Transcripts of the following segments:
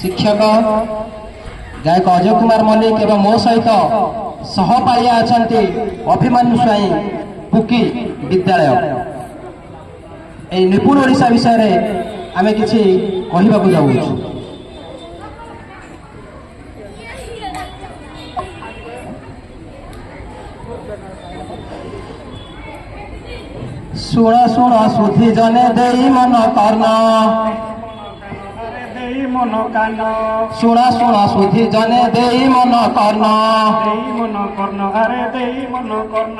शिक्षक गायक अजय कुमार मल्लिक एवं मो सहित सहपाठिया अच्छा अभिमन्यु स्वाई पुकी विद्यालय ए निपुण ओडिशा विषय में आम कि कहवाक जाऊँ। शुण शुण सुधी जने देई मन कर्ण मन कान शुण शुण सुधी जने देई मन कर्ण अरे देई मन कर्ण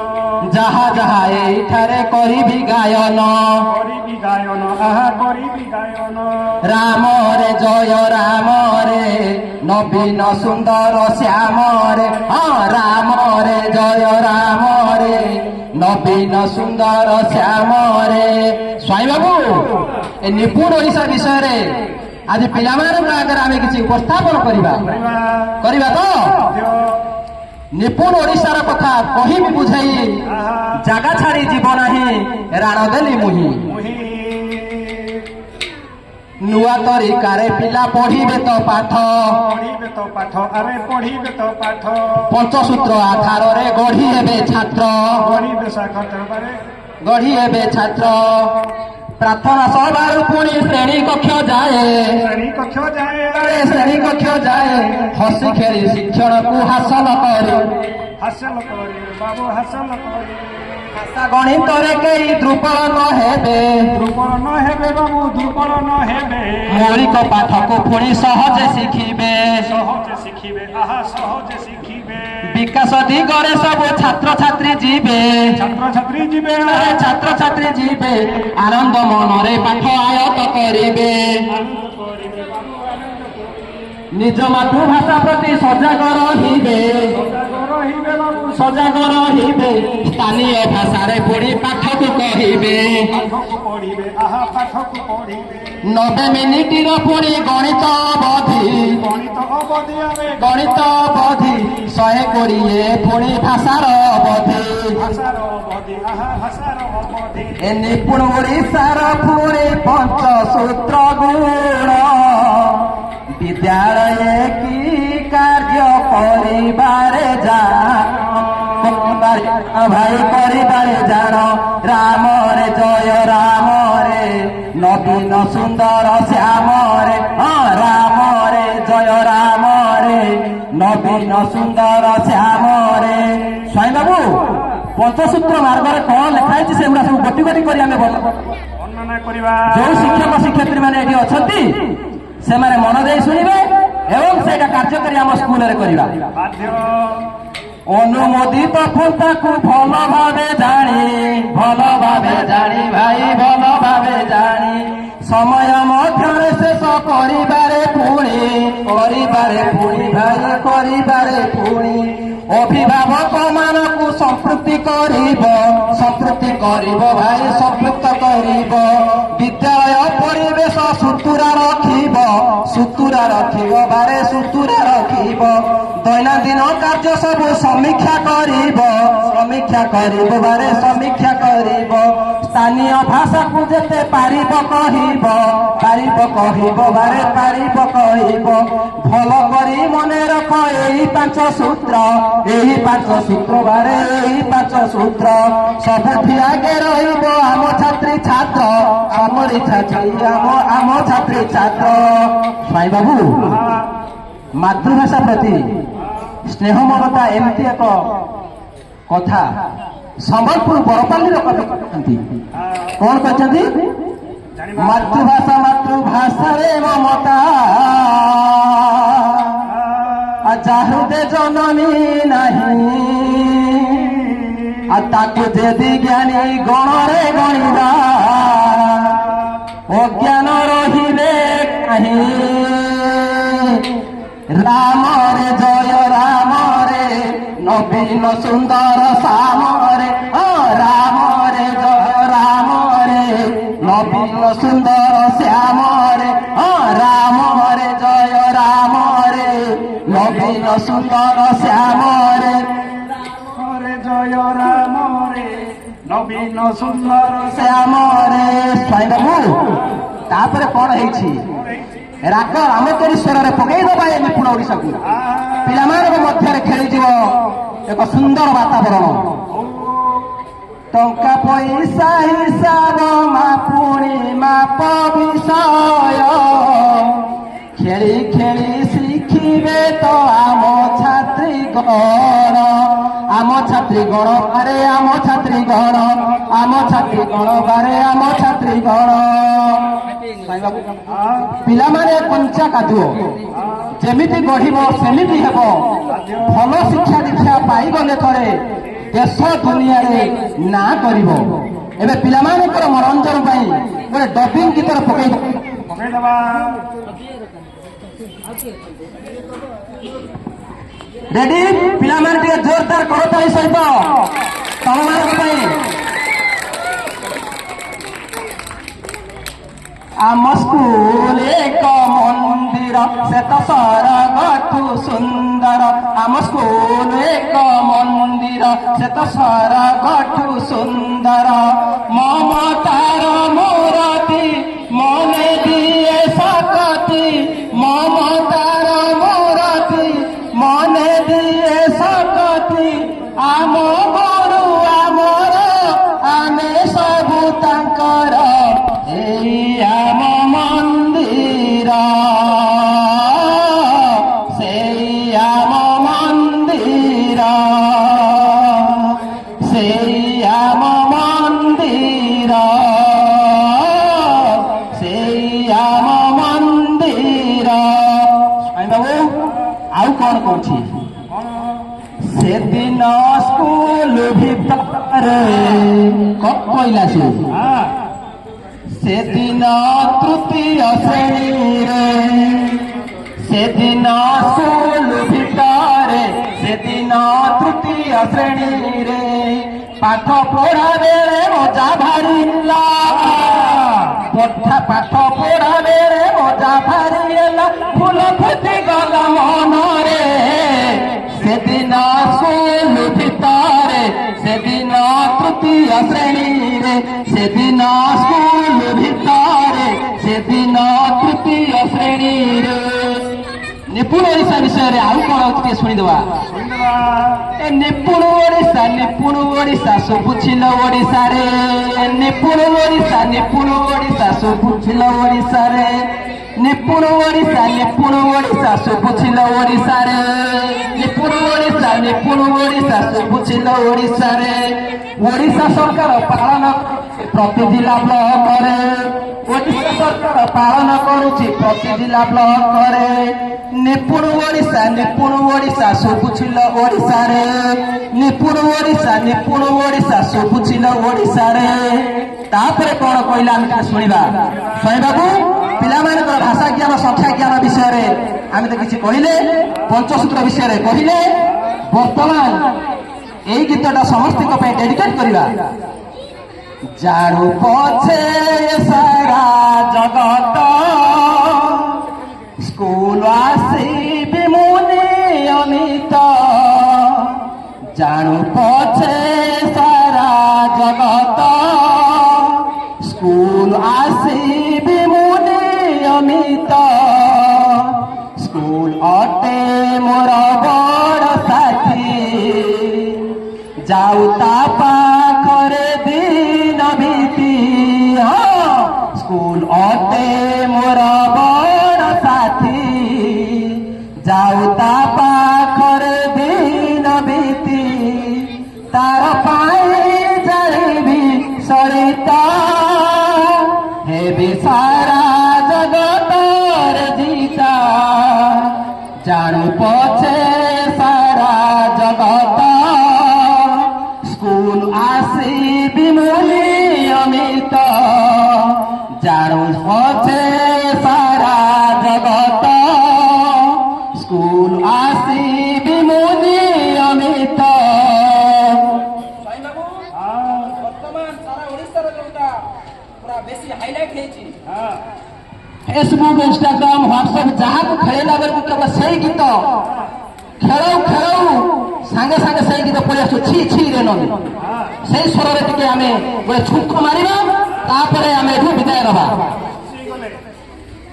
जहा जहा एठारे करिबी गायन आहा करिबी गायन राम रे जय राम रे नवीन सुंदर श्याम रे हाँ राम रे जय राम रे नवीन सुंदर श्याम रे। स्वाई बाबू ए निपुण ओडिशा विषय रे आज पिलामानक आगे आम कि उपस्थापन करवा तो निपुण ओडिशार कथा कही बुझाई जागा छाड़ी जीव नाही राण देली मुही नुआ तरीकारे पिला पढ़िबे तो पाठ अरे पढ़िबे तो पाठ पंचसूत्र आधार रे गढ़ी हेबे छात्र गढ़ी हेबे छात्र प्रार्थना सभार पुणी श्रेणी कक्ष जाए श्रेणी कक्ष जाए हसी खेली शिक्षण को हासिल करी बाबू हासिल करी भाषा गणित रे कई द्रुपल न हेबे बाबू दुर्बल न हेबे मौलिक पाठ को पुणी सहजे शिखिबे आहा सहजे शिखिबे विकास दिगरे सब छात्र छात्री जीवे छात्र छात्री जीवे आनंद मन रे पाठ आयत करिबे निज मातृभाषा प्रति सजग रहिबे स्थानीय भाषा रे पढ़ी पाठ को कहिबे 90 मिनिट पुणी गणित अवधि 100 कोड़िए पुणी भाषार अवधि ए निपुण ओडिशार पुणी पंचसूत्र गुण विद्यालय की कार्य करिबारे भाई करिबारे जान राम रे जय राम रे नवीन सुंदर श्याम रे हाँ राम रे जय राम रे नवीन सुंदर श्याम रे। स्वाई बाबू पंचसूत्र मार्ग में कौन लिखाई से सब गोटी गोटी कर जो शिक्षक शिक्षयित्री मैंने ये अच्छा से माने मन दे शुणवे एवं से कार्यकारी आम स्कूल रे करिबा अनुमोदित फंता को भल भावे जानी भाई भल भावे जानी समय मध्य शेष करिबारे पुणी भाई करिबारे पुणी अभिभावक मानक संपृक्ति करिब भाई संपृक्त करिब विद्यालय परिवेश सुतुरा रखिब बारे सुतुरा रखिब दैनंदिन कार्य सब समीक्षा करिब बारे समीक्षा करिब स्थानीय भाषा को जेते पारिब कहिब बारे पारिब कहिब भल करी मने रख एही 5 सूत्र बारे एही 5 सूत्र सबुठी आगे रहिब आम छात्री छात्र आमरी छात्री आम छात्री छात्र। स्वाई बाबू मातृभाषा प्रति स्नेह ममता एमती एक कथा संबलपुर बरपाली कहते कौन कहते मातृभाषा रे ममता जाहुदे जननी नहीं ताकू देदी ज्ञानी गण रे गणिबा अज्ञान रहिबे कहीं राम रे जय राम रे नवीन सुंदर श्याम रे राम रे जय राम रे नवीन सुंदर श्याम रे राम रे जय राम रे नवीन सुंदर श्याम रे जय राम रे नवीन सुंदर श्याम रे। स्वाई बाबू तापर कौन है ରାଗ ରାମକେଶ୍ୱରରେ ପକେଇଦବା ଏ ନିପୁଣ ଓଡ଼ିଶାକୁ। ପିଲାମାନଙ୍କ ମଧ୍ୟରେ ଖେଳିଯିବ ଏକ ସୁନ୍ଦର ବାତାବରଣ। ଟଙ୍କା ପଇସା ହିସାବ ମାପୁଣି ମାପ ବିଷୟ ଖେଳି ଖେଳି ଶିଖିବେ ତ ଆମ ଛାତ୍ରୀଗଣ। ଆମ ଛାତ୍ରୀଗଣ ବାରେ ଆମ ଛାତ୍ରୀଗଣ, ଆମ ଛାତ୍ରୀଗଣ ବାରେ ଆମ ଛାତ୍ରୀଗଣ। ପିଲାମାନେ କଞ୍ଚା କାଦୁଅ ଯେମିତି ଗଢିବ ସେମିତି ହେବ। ଭଲ ଶିକ୍ଷା ଦୀକ୍ଷା ପାଇଗଲେ ଥରେ ଦେଶ ଦୁନିଆରେ ନାଁ କରିବ। ଏବେ ପିଲାମାନଙ୍କର ମନୋରଞ୍ଜନ ପାଇଁ ଗୋଟେ ଡବିଂ ଗୀତରେ ପକେଇଦବା। ରେଡି? ପିଲାମାନେ ଟିକେ ଜୋରଦାର କରତାଳି ସହିତ ତମମାନଙ୍କ ପାଇଁ। ଆମ ସ୍କୁଲ ଏକ ମନ୍ଦିର ସେ ତ ସ୍ୱର୍ଗଠୁ ସୁନ୍ଦର। ଆମ ସ୍କୁଲ ଏକ ମନ୍ଦିର ସେ ତ ସ୍ୱର୍ଗଠୁ ସୁନ୍ଦର। ମମତାର ମୂରତି ମନେ ଦିଏ ଶକତି, ମମତାର ମୂରତି ମନେ ଦିଏ ଶକତି। ଆମ ଗୁରୁ ଆମର ଆମେ ସବୁ ତାଙ୍କର, ଏଇ ଆମ ମନ୍ଦିର ସେଇ ଆମ ମନ୍ଦିର, ସେଇ ଆମ ମନ୍ଦିର, ସେଇ ଆମ ମନ୍ଦିର। ବାବୁ ଆଉ କଣ କହୁଛି? ସେଦିନ ସ୍କୁଲ ଭିତରେ କହିଲା ସେଦିନ ତୃତୀୟ ଶ୍ରେଣୀରେ, ସେଦିନ ସ୍କୁଲ ଭିତରେ, ସେଦିନ ତୃତୀୟ ଶ୍ରେଣୀରେ ପାଠ ପଢା ବେଳେ ମଜା ଭାରିଲା। ପାଠ ପଢା ବେଳେ ମଜା ଭାରି ହେଲା, ଫୁଲ ଫୁଟି ଗଲା ମନରେ। ସେଦିନ ସ୍କୁଲ ଭିତରେ, ସେଦିନ ତୃତୀୟ ଶ୍ରେଣୀରେ, ସେଦିନ ସ୍କୁଲ ଭିତରେ, ସେଦିନ ତୃତୀୟ ଶ୍ରେଣୀରେ। ନିପୁଣ ଓଡ଼ିଶା ବିଷୟରେ ଆଉ କଣ ଟିକେ ଶୁଣିଦେବା। ଏ ନିପୁଣ ଓଡ଼ିଶା, ନିପୁଣ ଓଡ଼ିଶା ଶୁଭୁଛିଲ ଓଡ଼ିଶାରେ। ନିପୁଣ ଓଡ଼ିଶା, ନିପୁଣ ଓଡ଼ିଶା ଶୁଭୁଛିଲ ଓଡ଼ିଶାରେ। ନିପୁଣ ଓଡ଼ିଶା, ନିପୁଣ ଓଡ଼ିଶା ଶୁଭୁଛିଲ ଓଡ଼ିଶାରେ। ନିପୁଣ ଓଡ଼ିଶା, ନିପୁଣ ଓଡ଼ିଶା ଶୁଭୁଛିଲ ଓଡ଼ିଶାରେ। ଓଡ଼ିଶା ସରକାର ପାଳନ ପ୍ରତି ଜିଲ୍ଲା ବ୍ଲକରେ, ଓଡ଼ିଶା ସରକାର ପାଳନ କରୁଛି ପ୍ରତି ଜିଲ୍ଲା ବ୍ଲକରେ। ନିପୁଣ ଓଡ଼ିଶା, ନିପୁଣ ଓଡ଼ିଶା ଶୁଭୁଛିଲ ଓଡ଼ିଶାରେ। ନିପୁଣ ଓଡ଼ିଶା, ନିପୁଣ ଓଡ଼ିଶା ଶୁଭୁଛିଲ ଓଡ଼ିଶାରେ। ତାପରେ କଣ କହିଲା ଆମେ ଟିକେ ଶୁଣିବା। ଶୁଣିବାକୁ ପିଲାମାନଙ୍କର ଭାଷା ଜ୍ଞାନ, ସଂଖ୍ୟା ଜ୍ଞାନ ବିଷୟରେ ଆମେ ତ କିଛି କହିଲେ, ପଞ୍ଚସୂତ୍ର ବିଷୟରେ କହିଲେ। ବର୍ତ୍ତମାନ ଏଇ ଗୀତଟା ସମସ୍ତଙ୍କ ପାଇଁ ଡେଡିକେଟ କରିବା। ଜାଣୁ ପଛେ ସାରା ଜଗତ ସ୍କୁଲ ଆସିବି ମୁଁ ନିୟମିତ। ଜାଣୁ ପଛେ ସାରା ଜଗତ ସ୍କୁଲ ଆସିବି ମୁଁ ନିୟମିତ। ସ୍କୁଲ ଅଟେ ମୋର ବଡ଼ ସାଥୀ, ଯାଉ ତା ପାଖରେ ଦିନ ବିତି। ସ୍କୁଲ ଅଟେ ମୋର ବଡ଼ ସାଥୀ, ଯାଉ ତା ପାଖରେ ଦିନ ବିତି। ତାର ପାଇଁ ଜାଣିବି ସଳିତ, ହେବି ସାରା ଜଗତରେ ଜିତା। ଜାଣୁ ପଛେ ସାରା ଜଗତ ସ୍କୁଲ ଆସିବି ମୁଁ ନିୟମିତ। ଜାଣୁ ପଛେ ସାରା ଜଗତ ସ୍କୁଲ ଆସିବି ମୁଁ ନିୟମିତ। ବର୍ତ୍ତମାନ ସାରା ଓଡ଼ିଶାର ଯୋଉଟା ପୁରା ବେଶୀ ହାଇଲାଇଟ୍ ହେଇଛି, ଫେସବୁକ୍, ଇନଷ୍ଟାଗ୍ରାମ, ହ୍ୱାଟ୍ସଆପ୍ ଯାହାକୁ ଖେଳିଲା ବେଳକୁ କେବଳ ସେଇ ଗୀତ ଖେଳଉ ଖେଳଉ ସାଙ୍ଗେ ସାଙ୍ଗେ ସେଇ ଗୀତ ପଳେଇ ଆସୁ ଛି ଛି ରେ ନଦୀ। ସେଇ ସ୍ୱରରେ ଟିକେ ଆମେ ଗୋଟେ ଛୁଙ୍କ ମାରିବା, ତାପରେ ଆମେ ଏଠୁ ବିଦାୟ ନେବା।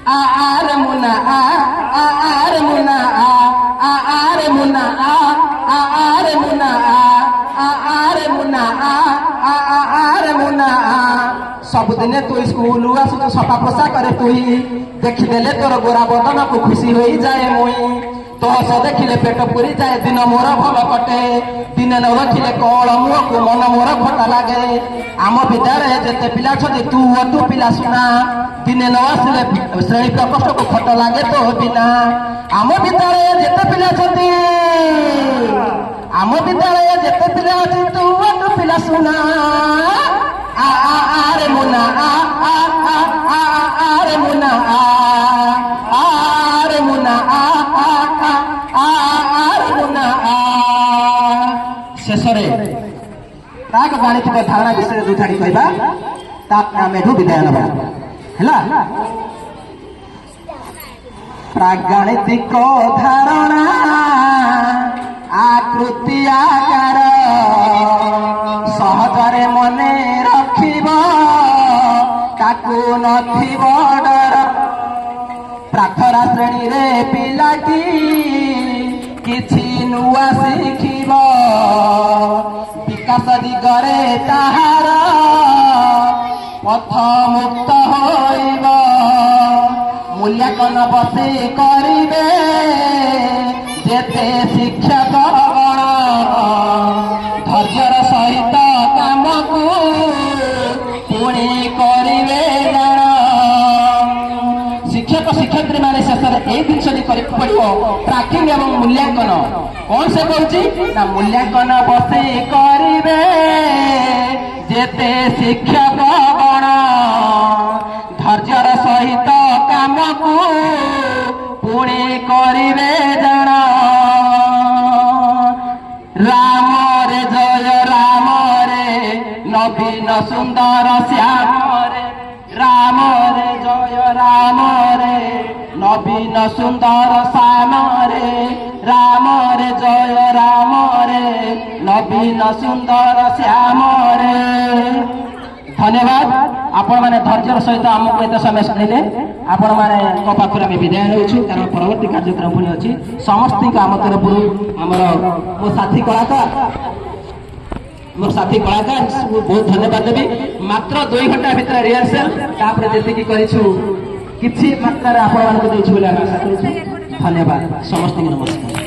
আরে মুনা আরে মুনা আরে মুনা আরে মুনা আরে মুনা আরে মুনা सबुदिने तु स्कूल आसु सफा पोशाक तुई देखिदेले तोर गोरा बदन को खुशी हो जाए मुई तो हस देखिले पेट पूरी जाए दिन मोर भल कटे दिने न रखिले कल मुह को मन मोर खटा लगे आम विद्यालय जेते पिला छथि तू तू पिला सुना दिने न आसिले श्रेणी प्रकोष्ठ को खट लगे तो बिना आम विद्यालय जेते पिला छथि आम विद्यालय जेते पिला अछि तू तू पिला सुना আরে মুনা আরে মুনা আরে মুনা আরে মুনা শেষরে তাক গাণিতিক ধারণা বিষয়ে দুইটাড়ি কইবা তারপরে আমি এঠু বিদায় নেবা হেলা প্রাগাণিতিক ধারণা আকৃতি আকার সহজরে মনে রখিব তাকু নথিব ডর প্রাথরা শ্রেণীরে পিলাটি কিছু নূয়া শিখিব বিকাশ দিগরে তাহার পথ মুক্ত হইব মূল্যাঙ্কন বসে করিবে যেতে শিক্ষক গণ ধৈর্যর সহিত কামকু পুଣି করিবে জাণ শিক্ষক শিক্ষয়িত্রী মানে শেষে এই জিনিসটি କରିବାକୁ ପଡିବ ଟ୍ରାକିଂ ଏବଂ ମୂଲ୍ୟାଙ୍କନ କଣ ସେ କହୁଛି ନା ମୂଲ୍ୟାଙ୍କନ ବସେଇ କରିବେ ଯେତେ ଶିକ୍ଷକ ଗଣ ଧୈର୍ଯ୍ୟର ସହିତ କାମକୁ ପୁଣି କରିବେ ଜାଣ রাম রে জয় রাম রে নবীন সুন্দর শ্যাম রে রাম রে জয় রাম রে নবীন সুন্দর শ্যাম রে রাম রে জয় রাম রে নবীন সুন্দর শ্যাম রে ধন্যবাদ आपण माने धैर्यर सहित आमको एत समय शुणिले आपण माने पाखर आम विदाय नेउछु कारण परवर्ती कार्यक्रम पुणी अच्छी समस्त आम तरफ आमर मो साथी कलाकार बहुत धन्यवाद देवी मात्र 2 घंटा भितर रिहर्सल तापर जेतिकी करिछु किछि मात्रा आपण मानको देछु बोले आशा करिछु धन्यवाद समस्त नमस्कार।